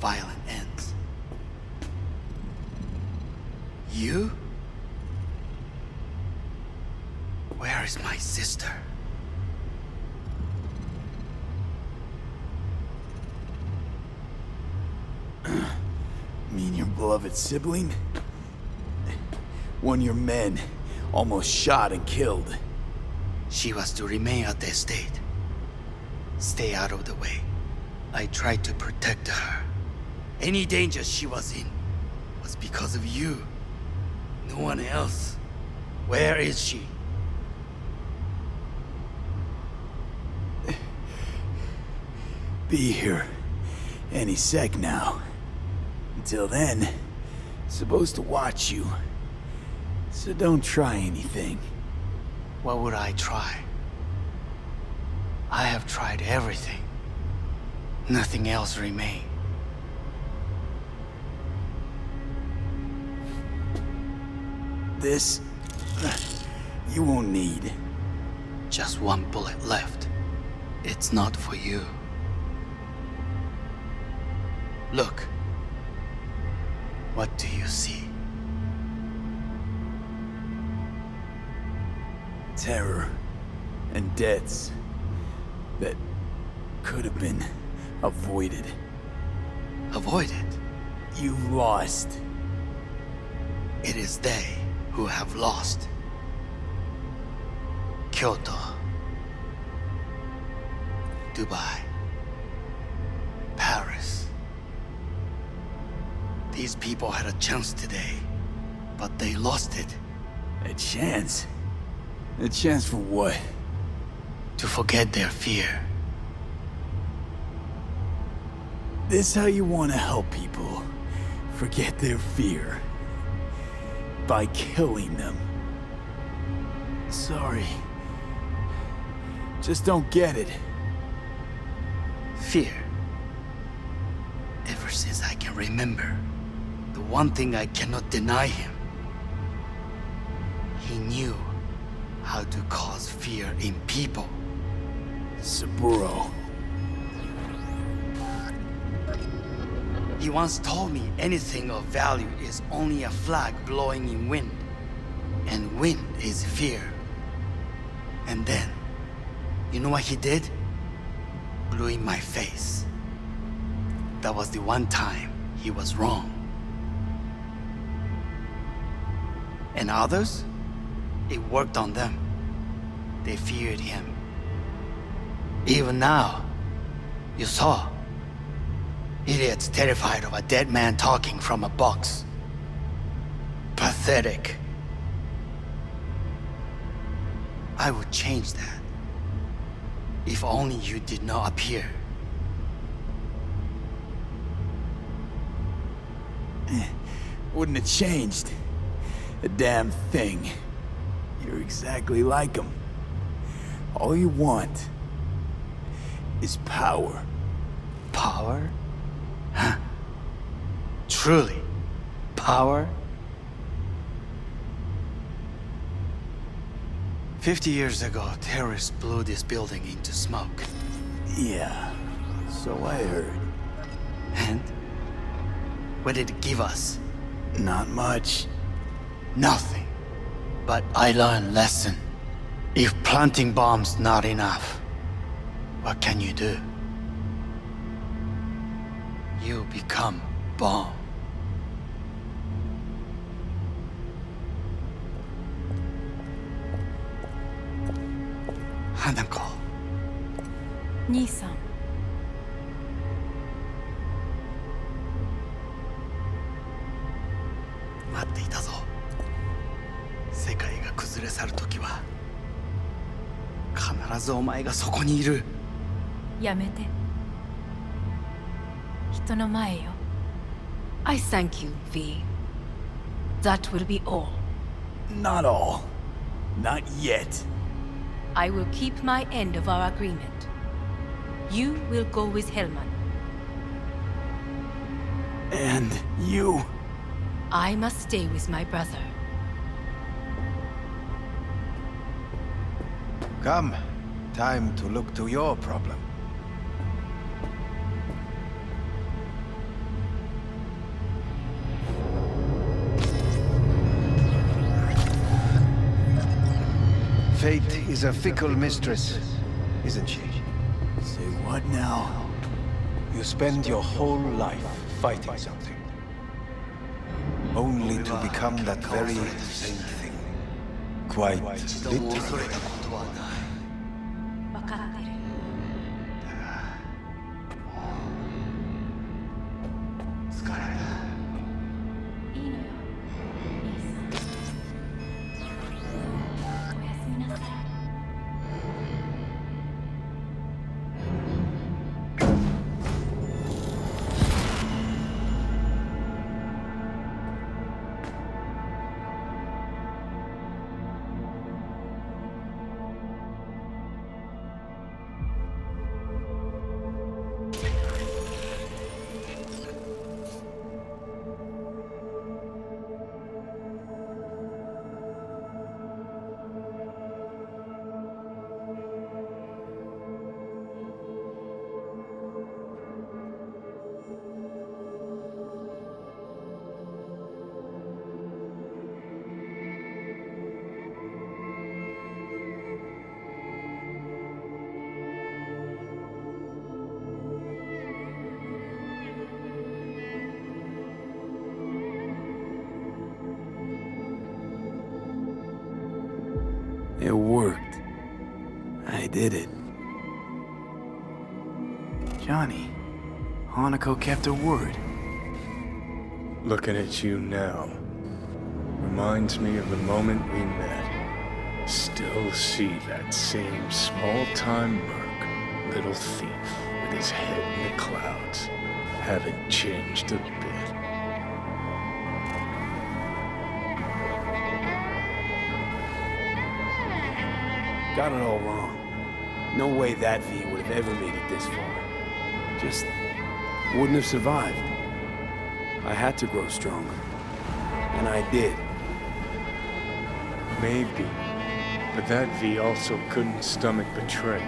violent ends. You? Where is my sister? Mean your beloved sibling? One of your men almost shot and killed. She was to remain at the estate. Stay out of the way. I tried to protect her. Any danger she was in was because of you. No one else. Where is she? Be here any sec now. Until then, supposed to watch you. So don't try anything. What would I try? I have tried everything. Nothing else remains. This... you won't need. Just one bullet left. It's not for you. Look. What do you see? Terror and deaths that could have been avoided. Avoided? You've lost. It is they who have lost. Kyoto. Dubai. Paris. These people had a chance today, but they lost it. A chance? A chance for what? To forget their fear. This how you want to help people forget their fear? By killing them. Sorry. Just don't get it. Fear. Ever since I can remember, the one thing I cannot deny him. He knew how to cause fear in people. Saburo. He once told me anything of value is only a flag blowing in wind. And wind is fear. And then, you know what he did? Blew in my face. That was the one time he was wrong. And others? It worked on them. They feared him. Even now, you saw. Idiots terrified of a dead man talking from a box. Pathetic. I would change that. If only you did not appear. Wouldn't have changed a damn thing. You're exactly like him. All you want is power. Power? Huh. Truly, power? 50 years ago, terrorists blew this building into smoke. Yeah, so I heard. And? What did it give us? Not much. Nothing. But I learned lesson. If planting bombs not enough, what can you do? You become bomb. Hanako. 兄さん。待っていたぞ。世界が崩れ去るときは必ずお前がそこにいる。やめて。人の前よ。I thank you, V. That will be all. Not all. Not yet. I will keep my end of our agreement. You will go with Hellman. And you... I must stay with my brother. Come. Time to look to your problem. Fate is a fickle mistress, isn't she? Say what now? You spend your whole life fighting something, only to become that very same thing. Quite literally. 分かってる。いいのよ、兄さん。おやすみなさい。It worked. I did it. Johnny, Hanako kept her word. Looking at you now reminds me of the moment we met. Still see that same small-time merc, little thief with his head in the clouds. Haven't changed a bit. Got it all wrong. No way that V would have ever made it this far. Just wouldn't have survived. I had to grow stronger. And I did. Maybe. But that V also couldn't stomach betrayal.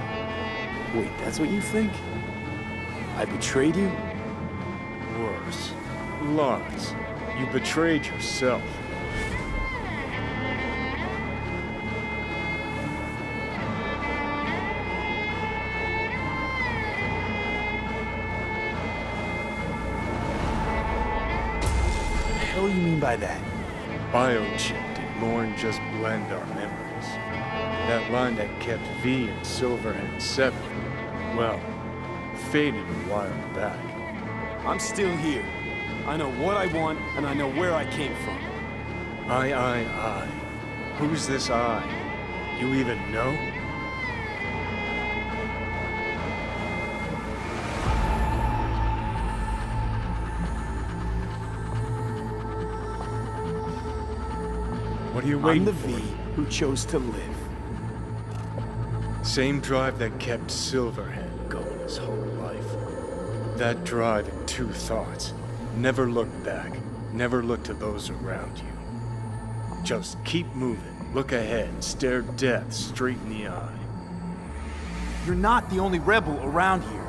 Wait, that's what you think? I betrayed you? Worse. Lots. You betrayed yourself. What do you mean by that? Biochip did more than just blend our memories. That line that kept V and Silverhand separate, well, faded a while back. I'm still here. I know what I want, and I know where I came from. I. Who's this I? You even know? What are you waiting I'm the for? V who chose to live. Same drive that kept Silverhand going his whole life. That drive and two thoughts. Never look back. Never look to those around you. Just keep moving. Look ahead. Stare death straight in the eye. You're not the only rebel around here.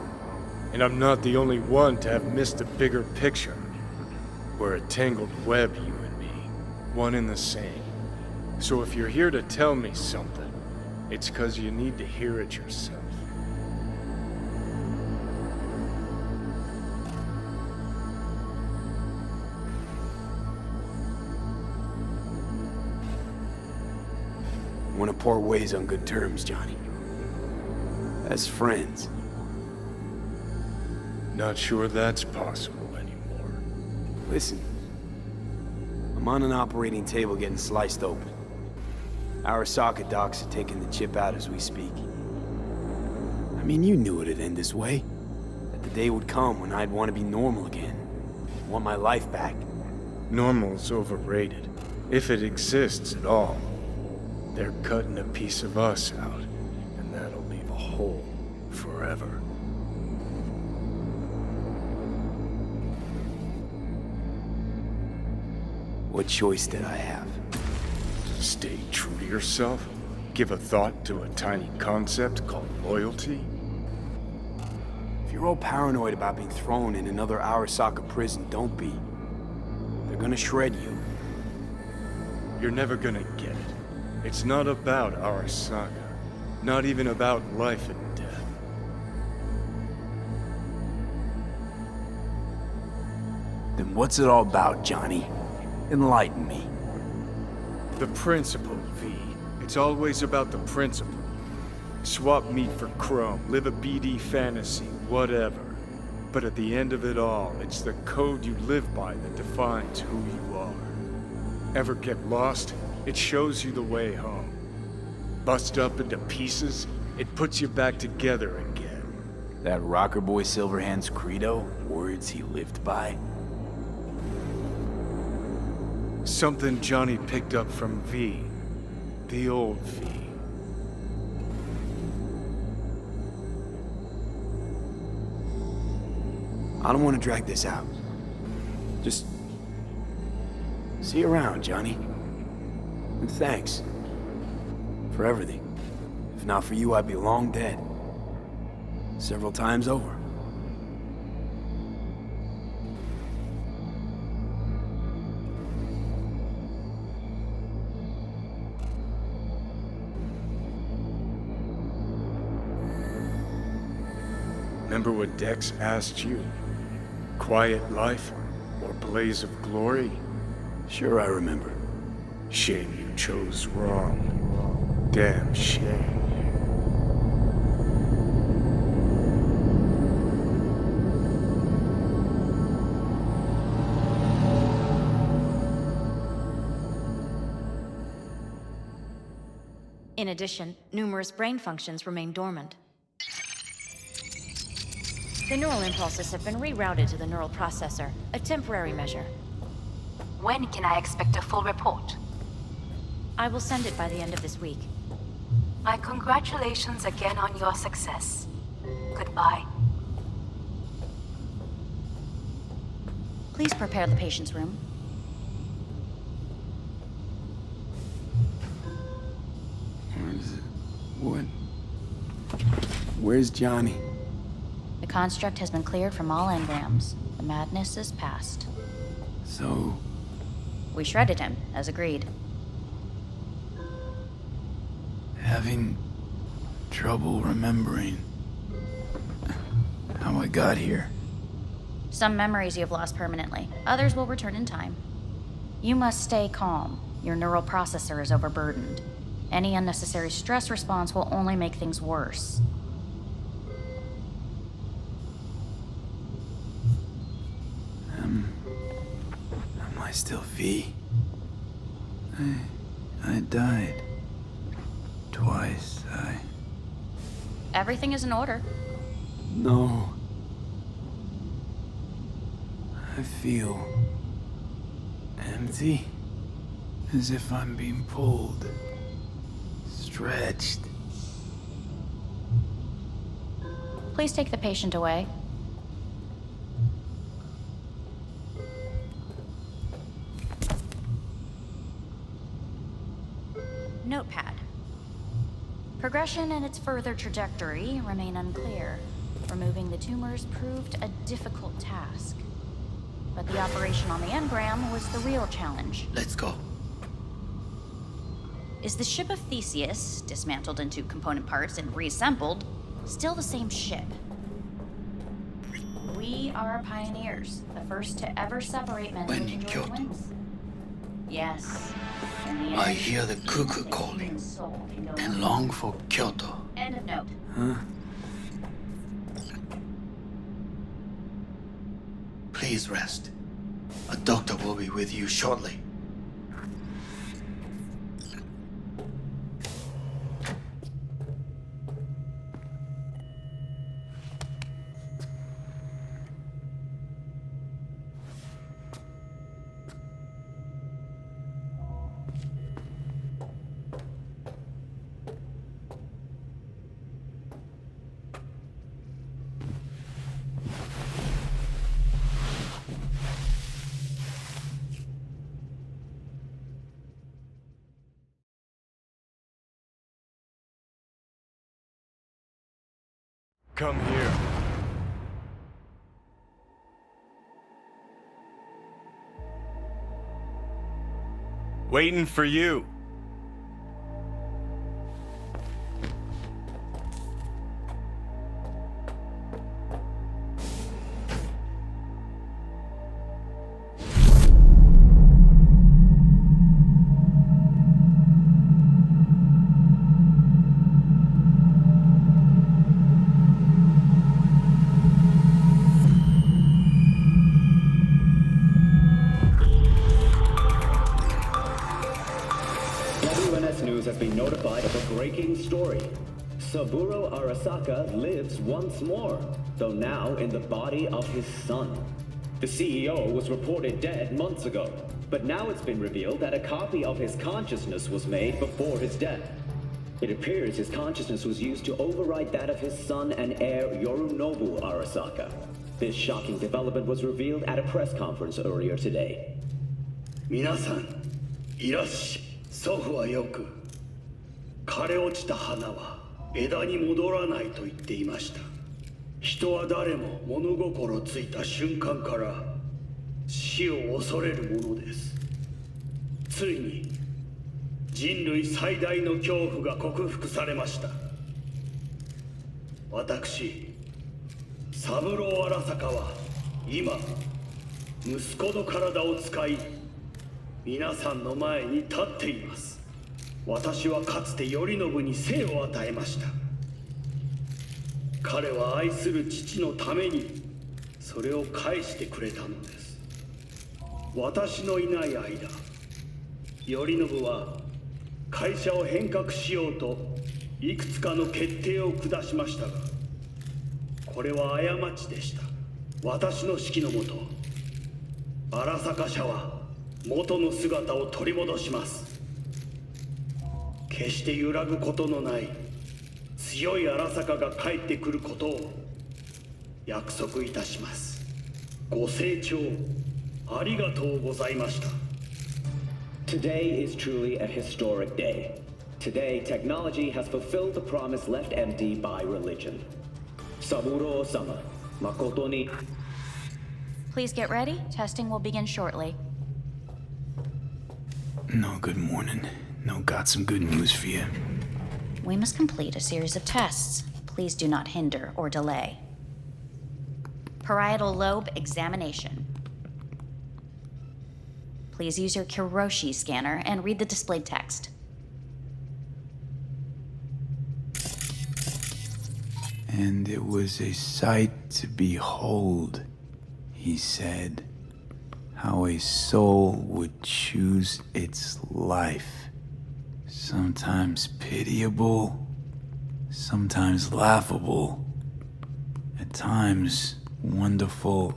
And I'm not the only one to have missed a bigger picture. We're a tangled web, you and me. One and the same. So if you're here to tell me something, it's 'cause you need to hear it yourself. Want to part ways on good terms, Johnny. As friends. Not sure that's possible anymore. Listen. I'm on an operating table getting sliced open. Arasaka docs are taking the chip out as we speak. I mean, you knew it'd end this way. That the day would come when I'd want to be normal again. Want my life back. Normal's overrated. If it exists at all. They're cutting a piece of us out, and that'll leave a hole forever. What choice did I have? Stay true to yourself? Give a thought to a tiny concept called loyalty? If you're all paranoid about being thrown in another Arasaka prison, don't be. They're gonna shred you. You're never gonna get it. It's not about Arasaka. Not even about life and death. Then what's it all about, Johnny? Enlighten me. The principle, V. It's always about the principle. Swap meat for chrome, live a BD fantasy, whatever. But at the end of it all, it's the code you live by that defines who you are. Ever get lost? It shows you the way home. Bust up into pieces, it puts you back together again. That rocker boy Silverhand's credo? Words he lived by? Something Johnny picked up from V. The old V. I don't want to drag this out. Just... see you around, Johnny. And thanks. For everything. If not for you, I'd be long dead. Several times over. Remember what Dex asked you? Quiet life or blaze of glory? Sure I remember. Shame you chose wrong. Damn shame. In addition, numerous brain functions remain dormant. The neural impulses have been rerouted to the neural processor, a temporary measure. When can I expect a full report? I will send it by the end of this week. My congratulations again on your success. Goodbye. Please prepare the patient's room. Where is it? What? Where's Johnny? The construct has been cleared from all engrams. The madness is past. So... We shredded him, as agreed. having trouble remembering how I got here. Some memories you have lost permanently. Others will return in time. You must stay calm. Your neural processor is overburdened. Any unnecessary stress response will only make things worse. Am I still V? I died. Twice, Everything is in order. No. I feel empty. As if I'm being pulled. Stretched. Please take the patient away. Notepad. Progression and its further trajectory remain unclear. Removing the tumors proved a difficult task. But the operation on the engram was the real challenge. Let's go. Is the ship of Theseus, dismantled into component parts and reassembled, still the same ship? We are pioneers, the first to ever separate men When into in joint Kyoto. twins. Yes. And the I end hear the cuckoo human calling soul can go and on. long for Kyoto. End of note. Huh? Please rest. A doctor will be with you shortly. Come here. Waiting for you. notified of a breaking story. Saburo Arasaka lives once more, though now in the body of his son. The CEO was reported dead months ago, but now it's been revealed that a copy of his consciousness was made before his death. It appears his consciousness was used to override that of his son and heir Yorinobu Arasaka. This shocking development was revealed at a press conference earlier today. 皆さん、いらっしゃい。祖父はよく、枯れ落ちた花は枝に戻らないと言っていました。人は誰も物心ついた瞬間から死を恐れるものです。ついに人類最大の恐怖が克服されました。私、三郎荒坂は今、息子の体を使い、皆さんの前に立っています。私はかつて頼信に生を与えました。彼は愛する父のためにそれを返してくれたのです。私のいない間、頼信は会社を変革しようといくつかの決定を下しましたが、これは過ちでした。私の指揮のもと、荒坂社は元の姿を取り戻します。決して揺らぐことのない強い荒坂が帰ってくることを約束いたします。ご清聴ありがとうございました。Today is truly a historic day. Today, technology has fulfilled the promise left empty by religion. Saburo-sama, makoto ni. Please get ready. Testing will begin shortly. No, good morning. No, got some good news for you. We must complete a series of tests. Please do not hinder or delay. Parietal lobe examination. Please use your Kiroshi scanner and read the displayed text. And it was a sight to behold, he said, how a soul would choose its life. Sometimes pitiable, sometimes laughable, at times wonderful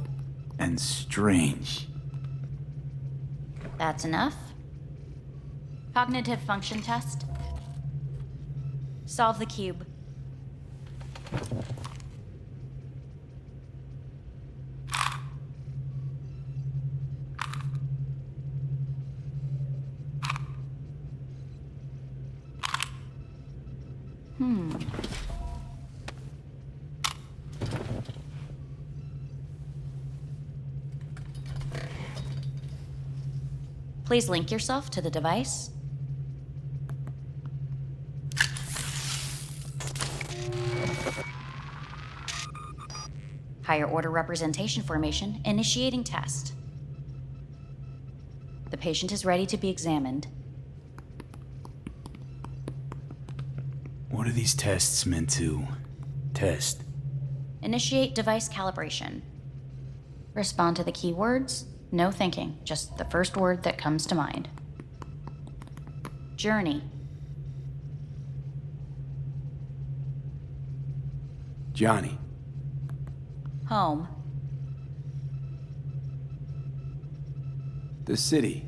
and strange. That's enough. Cognitive function test. Solve the cube. Please link yourself to the device. Higher order representation formation, initiating test. The patient is ready to be examined. What are these tests meant to test? Initiate device calibration. Respond to the keywords. No thinking, just the first word that comes to mind. Journey. Johnny. Home. The city.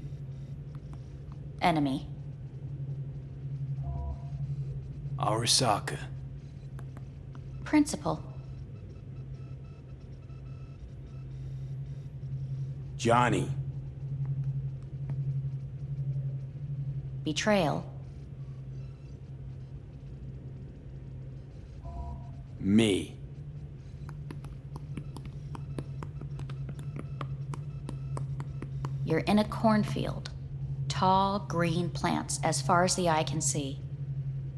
Enemy. Arasaka. Principal. Johnny. Betrayal. Me. You're in a cornfield. Tall, green plants as far as the eye can see.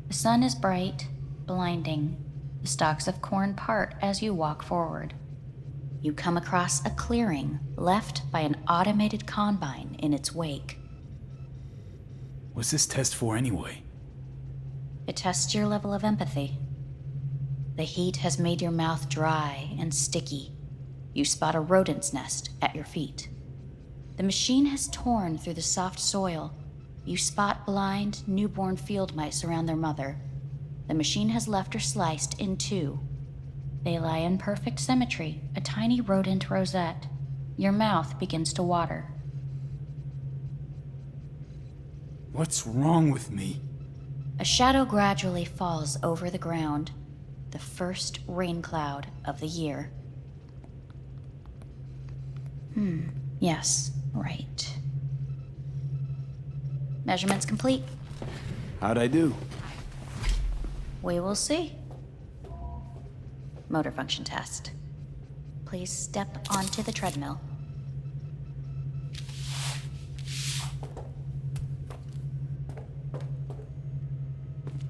The sun is bright, blinding. The stalks of corn part as you walk forward. You come across a clearing left by an automated combine in its wake. What's this test for anyway? It tests your level of empathy. The heat has made your mouth dry and sticky. You spot a rodent's nest at your feet. The machine has torn through the soft soil, You spot blind, newborn field mice around their mother. The machine has left her sliced in two. They lie in perfect symmetry, a tiny rodent rosette. Your mouth begins to water. What's wrong with me? A shadow gradually falls over the ground. The first rain cloud of the year. Yes, right. Measurements complete. How'd I do? We will see. Motor function test. Please step onto the treadmill.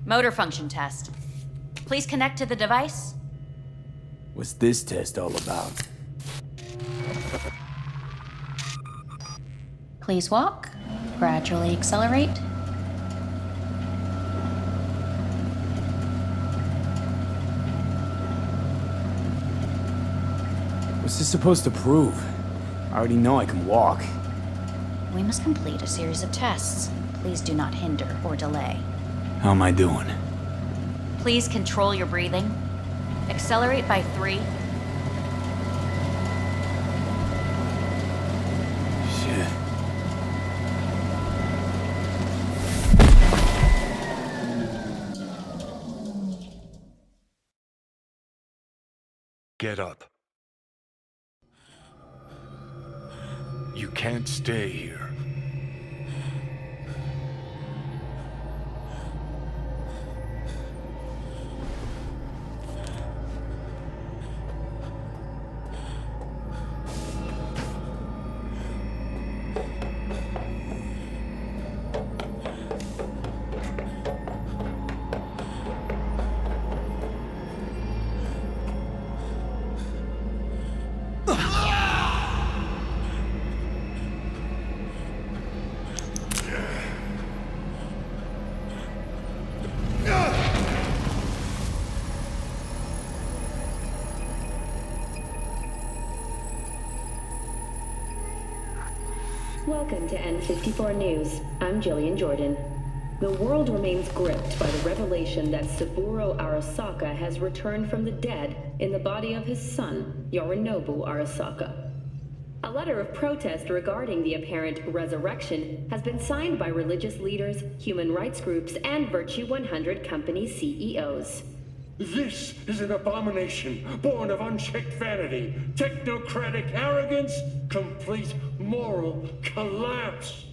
Motor function test. Please connect to the device. What's this test all about? Please walk. Gradually accelerate. What's this supposed to prove? I already know I can walk. We must complete a series of tests. Please do not hinder or delay. How am I doing? Please control your breathing. Accelerate by 3. Shit. Get up. You can't stay here. Welcome to N54 News. I'm Jillian Jordan. The world remains gripped by the revelation that Saburo Arasaka has returned from the dead in the body of his son, Yorinobu Arasaka. A letter of protest regarding the apparent resurrection has been signed by religious leaders, human rights groups, and Virtue 100 company CEOs. This is an abomination born of unchecked vanity, technocratic arrogance, complete moral collapse.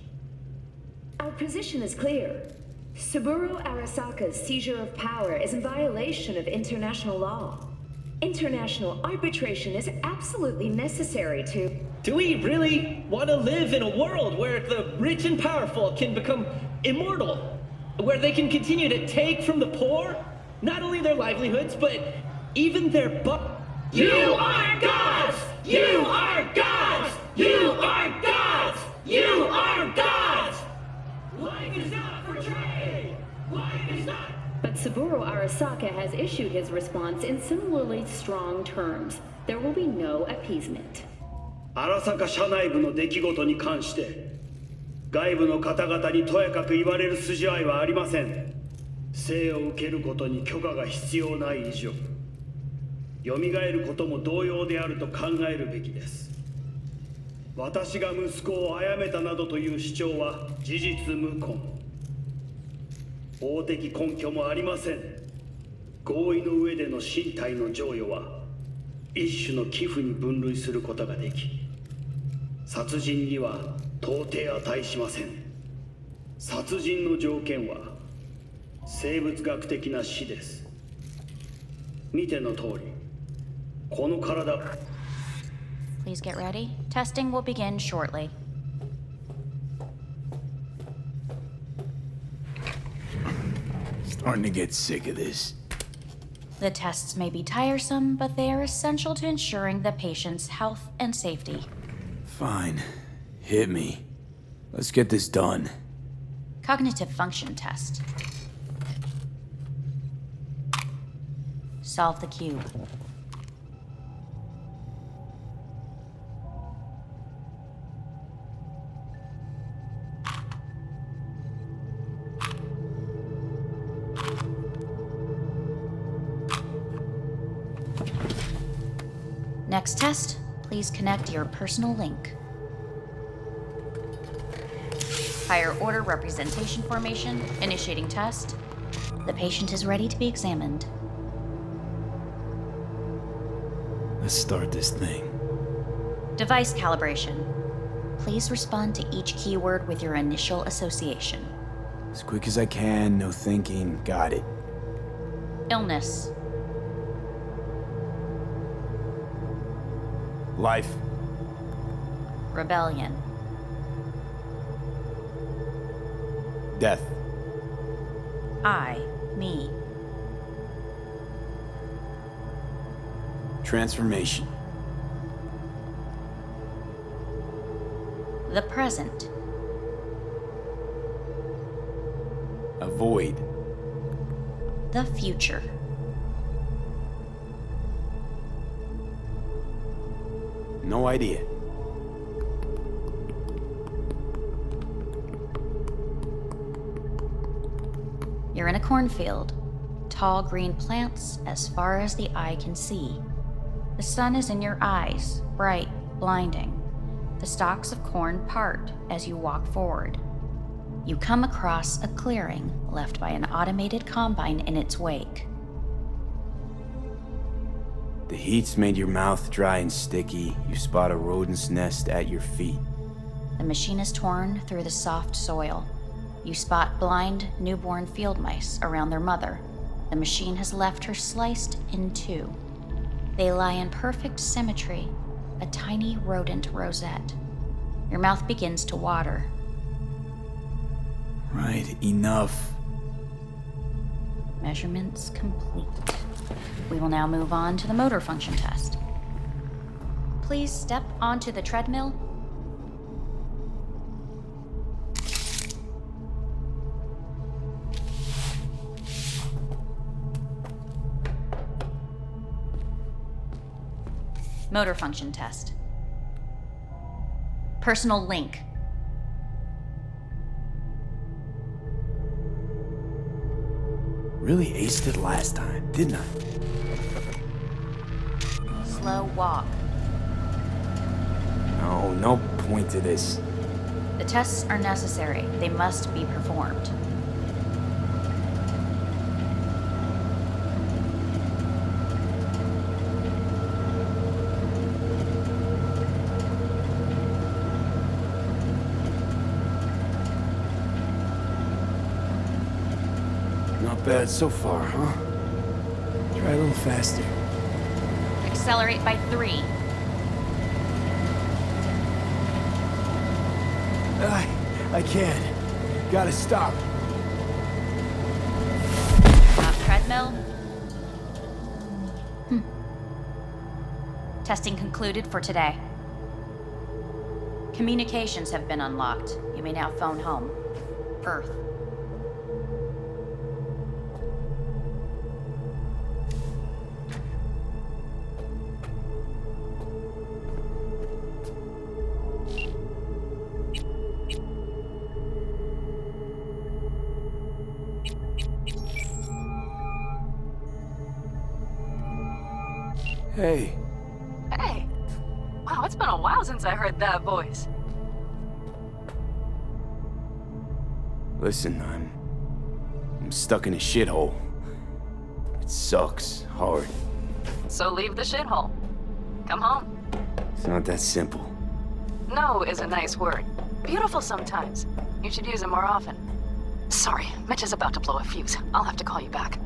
Our position is clear. Saburo Arasaka's seizure of power is in violation of international law. International arbitration is absolutely necessary to... Do we really want to live in a world where the rich and powerful can become immortal? Where they can continue to take from the poor? Not only their livelihoods, but even their You are gods! You are gods! You are gods! You are gods! Life is not for trade! Life is not... But Saburo Arasaka has issued his response in similarly strong terms. There will be no appeasement. 荒坂社内部の出来事に関して外部の方々にとやかく言われる筋合いはありません。生を受けることに許可が必要ない以上、蘇ることも同様であると考えるべきです。私が息子を殺めたなどという主張は事実無根。法的根拠もありません。合意の上での身体の贈与は一種の寄付に分類することができ、殺人には到底値しません。殺人の条件は生物学的な死です。見ての通り、この体。Please get ready. Testing will begin shortly. Starting to get sick of this. The tests may be tiresome, but they are essential to ensuring the patient's health and safety. Fine. Hit me. Let's get this done. Cognitive function test. Solve the cube. Next test, please connect your personal link. Higher order representation formation, initiating test. The patient is ready to be examined. Let's start this thing. Device calibration. Please respond to each keyword with your initial association. As quick as I can, no thinking, got it. Illness. Life. Rebellion. Death. I, me. Transformation. The present. Avoid. The future. No idea. You're in a cornfield. Tall green plants as far as the eye can see. The sun is in your eyes, bright, blinding. The stalks of corn part as you walk forward. You come across a clearing left by an automated combine in its wake. The heat's made your mouth dry and sticky. You spot a rodent's nest at your feet. The machine is torn through the soft soil. You spot blind, newborn field mice around their mother. The machine has left her sliced in two. They lie in perfect symmetry, a tiny rodent rosette. Your mouth begins to water. Right, enough. Measurements complete. We will now move on to the motor function test. Please step onto the treadmill. Motor function test. Personal link. Really aced it last time, didn't I? Slow walk. No point to this. The tests are necessary. They must be performed. Not bad so far, huh? Try a little faster. Accelerate by 3. I can't. Gotta stop. Stop treadmill. Testing concluded for today. Communications have been unlocked. You may now phone home. Earth. Hey. Hey. Wow, it's been a while since I heard that voice. Listen, I'm stuck in a shithole. It sucks hard. So leave the shithole. Come home. It's not that simple. No is a nice word. Beautiful sometimes. You should use it more often. Sorry, Mitch is about to blow a fuse. I'll have to call you back.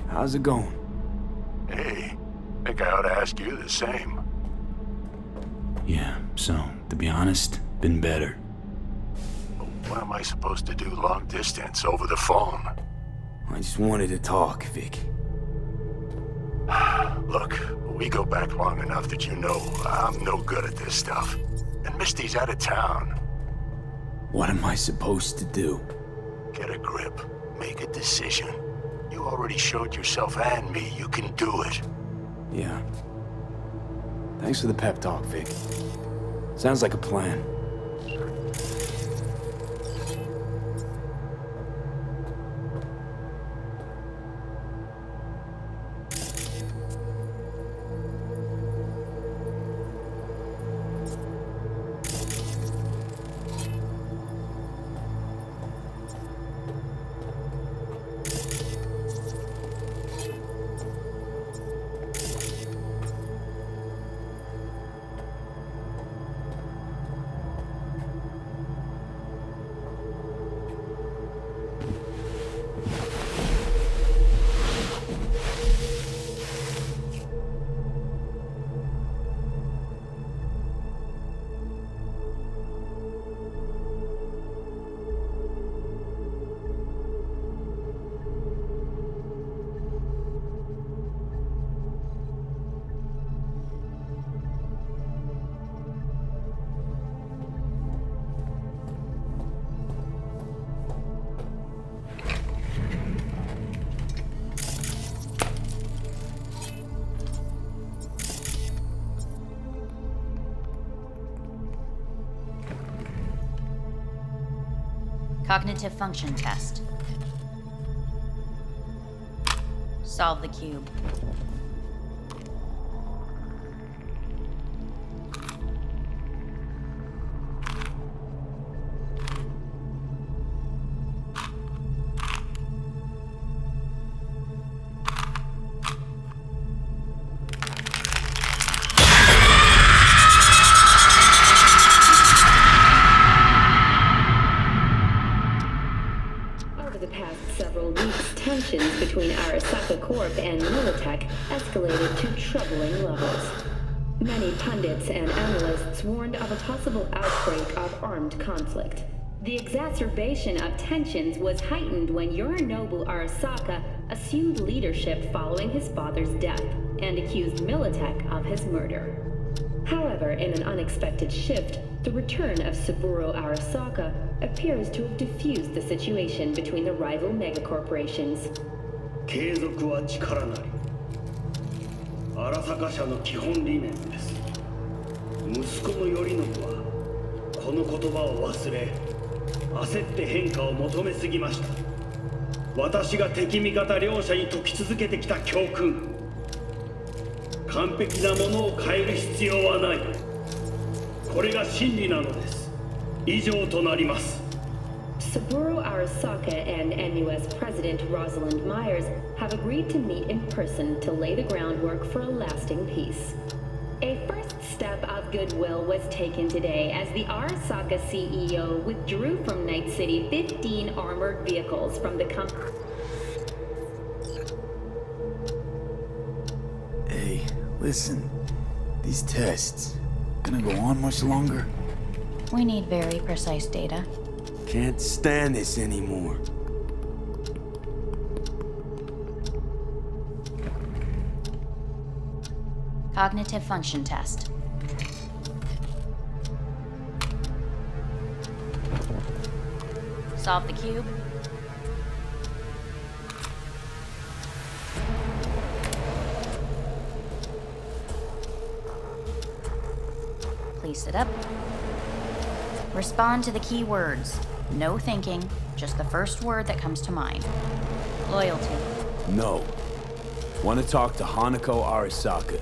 How's it going? Hey, think I ought to ask you the same. Yeah, so, to be honest, been better. What am I supposed to do long distance over the phone? I just wanted to talk, Vic. Look, we go back long enough that you know I'm no good at this stuff. And Misty's out of town. What am I supposed to do? Get a grip. Make a decision. You already showed yourself and me you can do it. Yeah. Thanks for the pep talk, Vic. Sounds like a plan. Cognitive function test. Solve the cube. Tensions between Arasaka Corp and Militech escalated to troubling levels. Many pundits and analysts warned of a possible outbreak of armed conflict. The exacerbation of tensions was heightened when Yorinobu Arasaka assumed leadership following his father's death and accused Militech of his murder. However, in an unexpected shift, the return of Saburo Arasaka appears to have diffused the situation between the rival megacorporations. 継続は力なり。荒坂社の基本理念です。息子の頼信はこの言葉を忘れ、焦って変化を求めすぎました。私が敵味方両者に説き続けてきた教訓。完璧なものを変える必要はない。これが真理なのです。以上となります。Saburo Arasaka and NUS President Rosalind Myers have agreed to meet in person to lay the groundwork for a lasting peace. A first step of goodwill was taken today as the Arasaka CEO withdrew from Night City 15 armored vehicles from the company. Hey, listen. These tests, gonna go on much longer? We need very precise data. Can't stand this anymore. Cognitive function test. Solve the cube. Please sit up. Respond to the key words. No thinking, just the first word that comes to mind. Loyalty. No. Want to talk to Hanako Arasaka.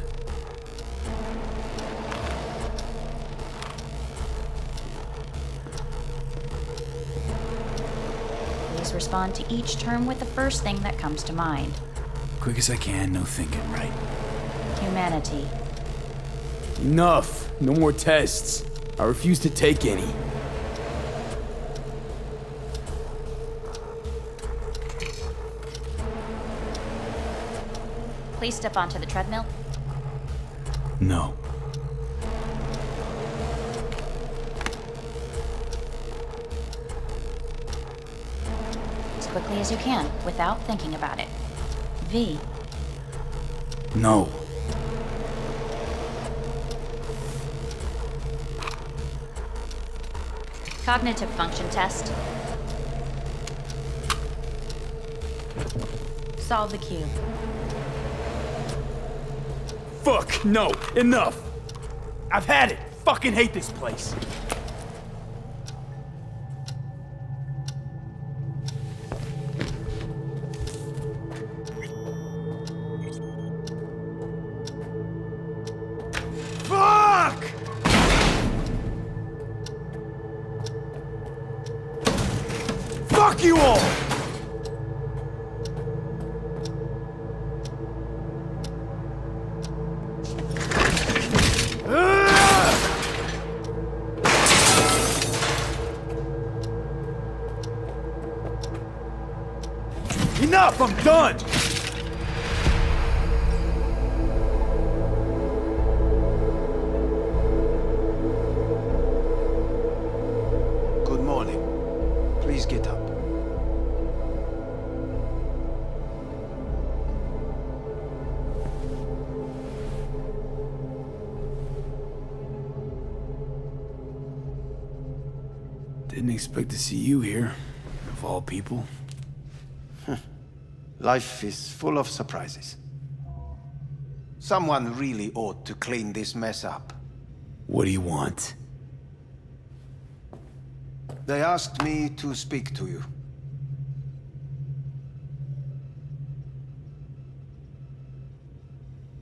Please respond to each term with the first thing that comes to mind. Quick as I can, no thinking, right? Humanity. Enough! No more tests. I refuse to take any. Please step onto the treadmill. No. As quickly as you can, without thinking about it. V. No. Cognitive function test. Solve the cube. Fuck, no, enough! I've had it! Fucking hate this place! Fuck! Fuck you all! Enough! I'm done! Good morning. Please get up. Didn't expect to see you here, of all people. Life is full of surprises. Someone really ought to clean this mess up. What do you want? They asked me to speak to you.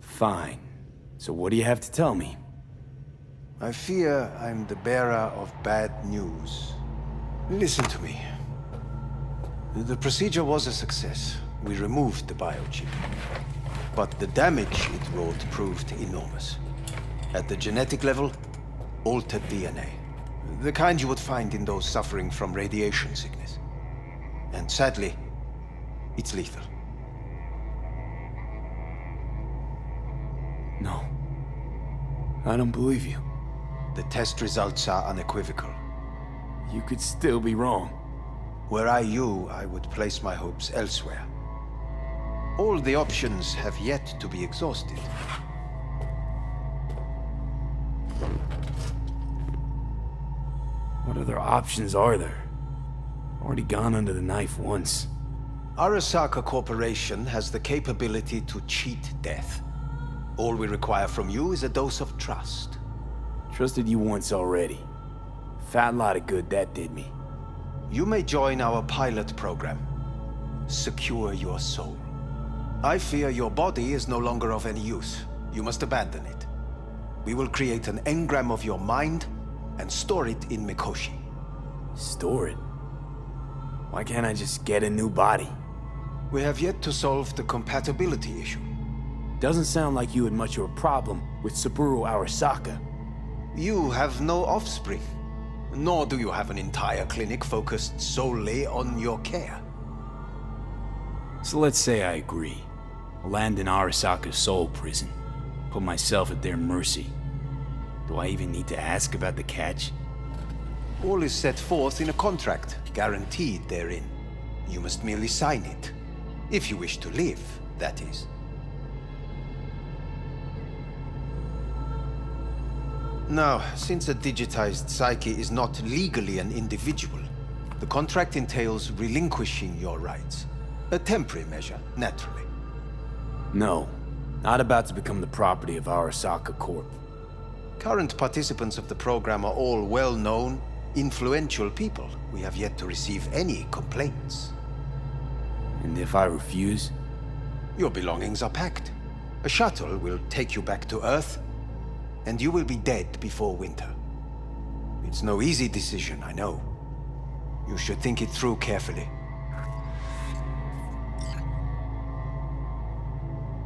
Fine. So what do you have to tell me? I fear I'm the bearer of bad news. Listen to me. The procedure was a success. We removed the biochip. But the damage it wrought proved enormous. At the genetic level, altered DNA. The kind you would find in those suffering from radiation sickness. And sadly, it's lethal. No. I don't believe you. The test results are unequivocal. You could still be wrong. Were I you, I would place my hopes elsewhere. All the options have yet to be exhausted. What other options are there? Already gone under the knife once. Arasaka Corporation has the capability to cheat death. All we require from you is a dose of trust. Trusted you once already. Fat lot of good that did me. You may join our pilot program. Secure your soul. I fear your body is no longer of any use. You must abandon it. We will create an engram of your mind and store it in Mikoshi. Store it? Why can't I just get a new body? We have yet to solve the compatibility issue. Doesn't sound like you had much of a problem with Saburo Arasaka. You have no offspring. Nor do you have an entire clinic focused solely on your care. So let's say I agree. I'll land in Arasaka's soul prison. Put myself at their mercy. Do I even need to ask about the catch? All is set forth in a contract, guaranteed therein. You must merely sign it. If you wish to live, that is. Now, since a digitized psyche is not legally an individual, the contract entails relinquishing your rights. A temporary measure, naturally. No, not about to become the property of Arasaka Corp. Current participants of the program are all well-known, influential people. We have yet to receive any complaints. And if I refuse? Your belongings are packed. A shuttle will take you back to Earth, and you will be dead before winter. It's no easy decision, I know. You should think it through carefully.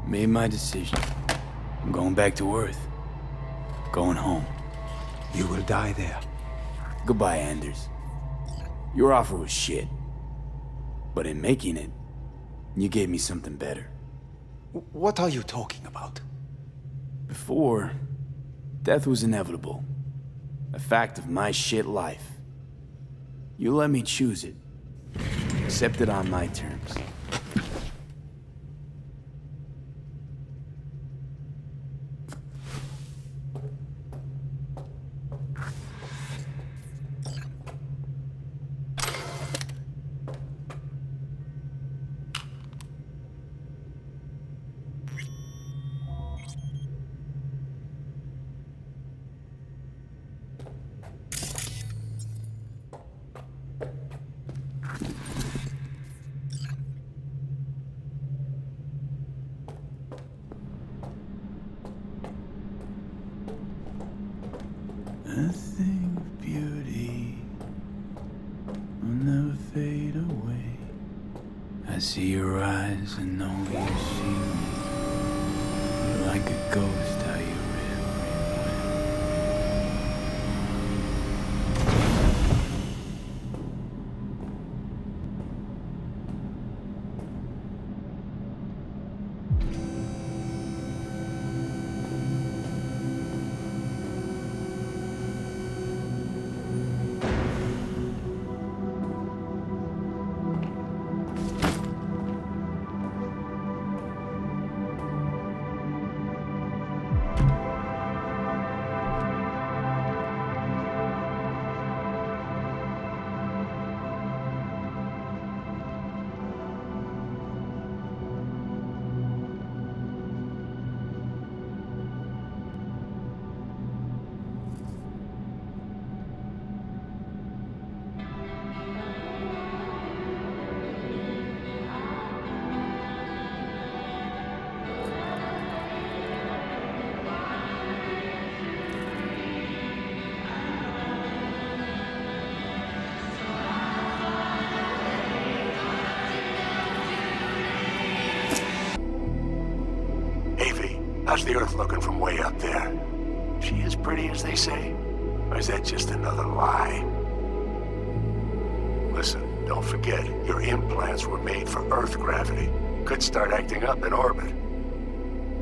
Made my decision. I'm going back to Earth. Going home. You will die there. Goodbye, Anders. Your offer was shit. But in making it, you gave me something better. What are you talking about? Before, death was inevitable. A fact of my shit life. You let me choose it. Accept it on my terms. see your eyes and know you see me. You're like a ghost out your How's the Earth looking from way up there? She as pretty as they say? Or is that just another lie? Listen, don't forget, your implants were made for Earth gravity. Could start acting up in orbit.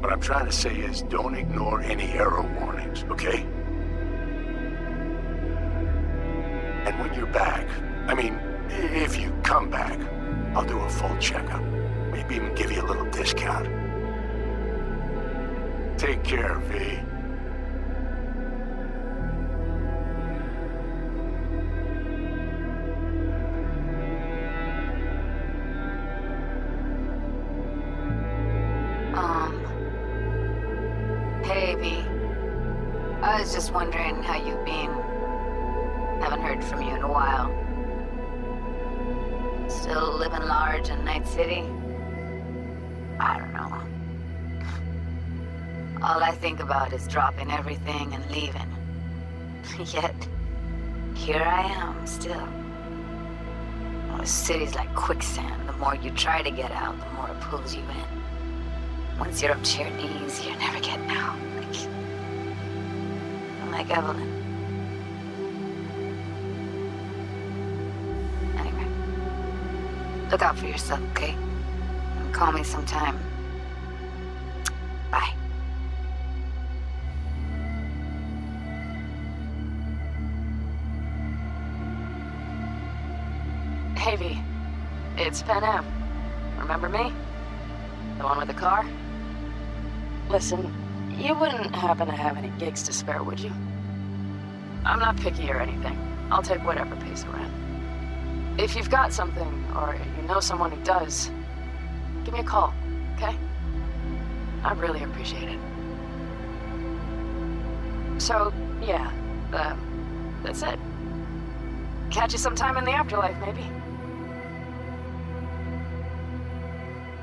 What I'm trying to say is, don't ignore any error warnings, okay? And when you're back, I mean, if you come back, I'll do a full checkup. Maybe even give you a little discount. Take care, V. Hey, V. I was just wondering how you've been. Haven't heard from you in a while. Still living large in Night City? I don't know. All I think about is dropping everything and leaving. Yet, here I am, still. Oh, the city's like quicksand. The more you try to get out, the more it pulls you in. Once you're up to your knees, you're never getting out. Like Evelyn. Anyway, look out for yourself, okay? And call me sometime. Bye. Hey, V. It's Pan Am. Remember me? The one with the car? Listen, you wouldn't happen to have any gigs to spare, would you? I'm not picky or anything. I'll take whatever pays the rent. If you've got something, or you know someone who does, give me a call, okay? I'd really appreciate it. So, yeah, that's it. Catch you sometime in the afterlife, maybe.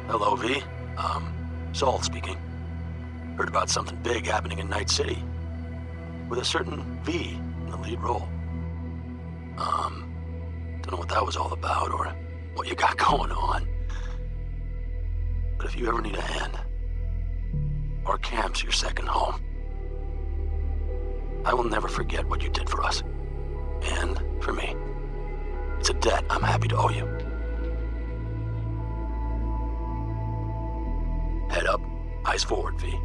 Hello, V. Saul speaking. Heard about something big happening in Night City. With a certain V in the lead role. Don't know what that was all about or what you got going on. But if you ever need a hand, our camp's your second home. I will never forget what you did for us. And for me. It's a debt I'm happy to owe you. Head up, eyes forward, V.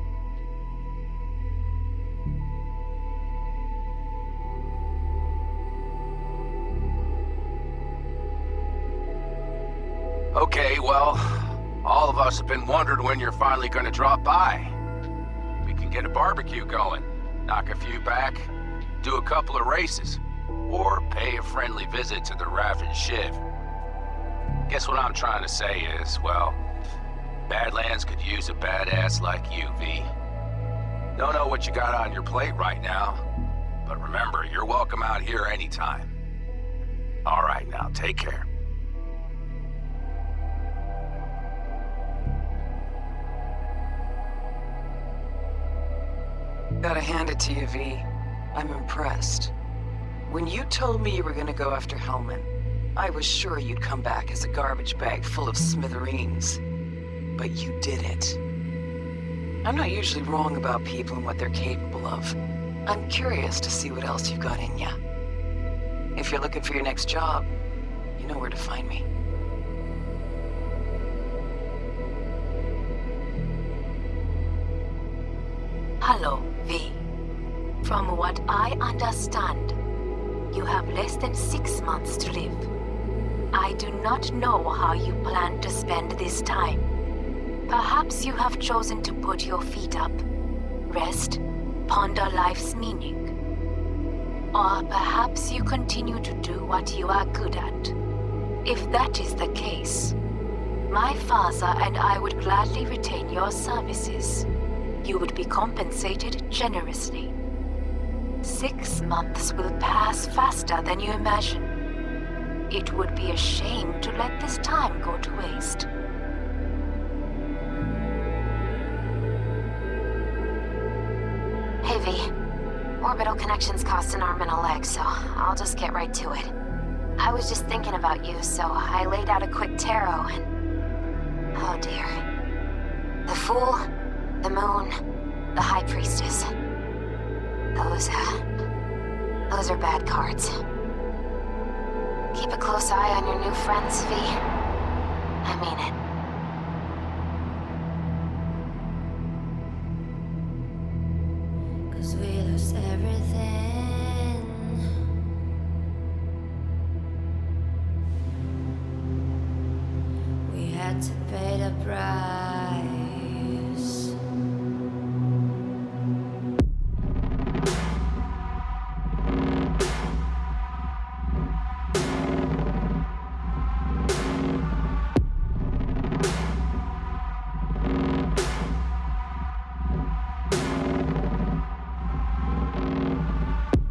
Okay, well, all of us have been wondering when you're finally gonna drop by. We can get a barbecue going, knock a few back, do a couple of races, or pay a friendly visit to the Raft and Shiv. Guess what I'm trying to say is, well, Badlands could use a badass like you, V. Don't know what you got on your plate right now, but remember, you're welcome out here anytime. All right, now, take care. Gotta hand it to you, V. I'm impressed. When you told me you were gonna go after Hellman, I was sure you'd come back as a garbage bag full of smithereens. But you didn't. I'm not usually wrong about people and what they're capable of. I'm curious to see what else you've got in ya. If you're looking for your next job, you know where to find me. Hello, V. From what I understand, you have less than 6 months to live. I do not know how you plan to spend this time. Perhaps you have chosen to put your feet up, rest, ponder life's meaning. Or perhaps you continue to do what you are good at. If that is the case, my father and I would gladly retain your services. You would be compensated generously. 6 months will pass faster than you imagine. It would be a shame to let this time go to waste. Hey V, orbital connections cost an arm and a leg, so I'll just get right to it. I was just thinking about you, so I laid out a quick tarot and... oh dear. The Fool, the Moon, the High Priestess. Those are bad cards. Keep a close eye on your new friends, V. I mean it. Cause we lost everything. We had to pay the price.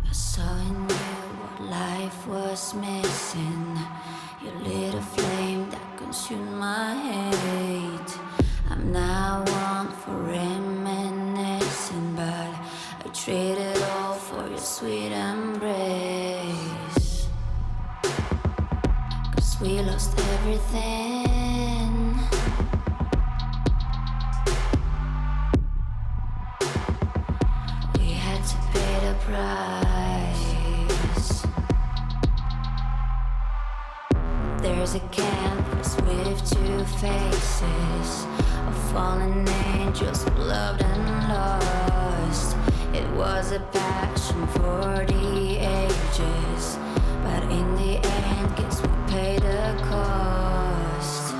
I saw in you what life was missing. You lit a flame that consumed my hate. I'm now one for reminiscing, but I traded all for your sweet embrace. Cause we lost everything. We had to pay the price. There's a canvas with 2 faces of fallen angels who loved and lost. It was a passion for the ages, but in the end, guess we paid the cost.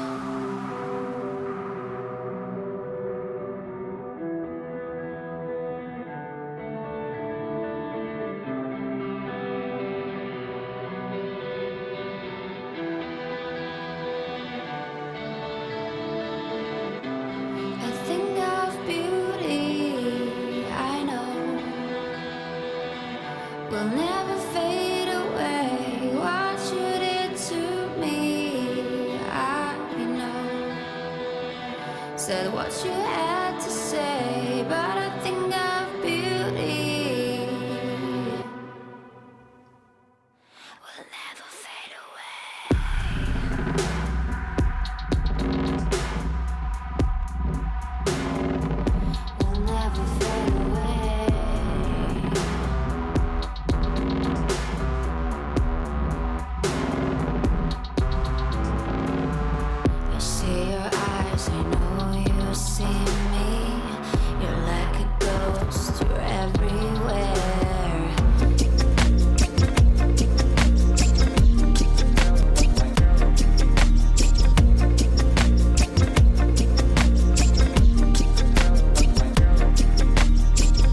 A thing of beauty, I know, will never fade away. What you did to me, I know. Said what you had to say, but I think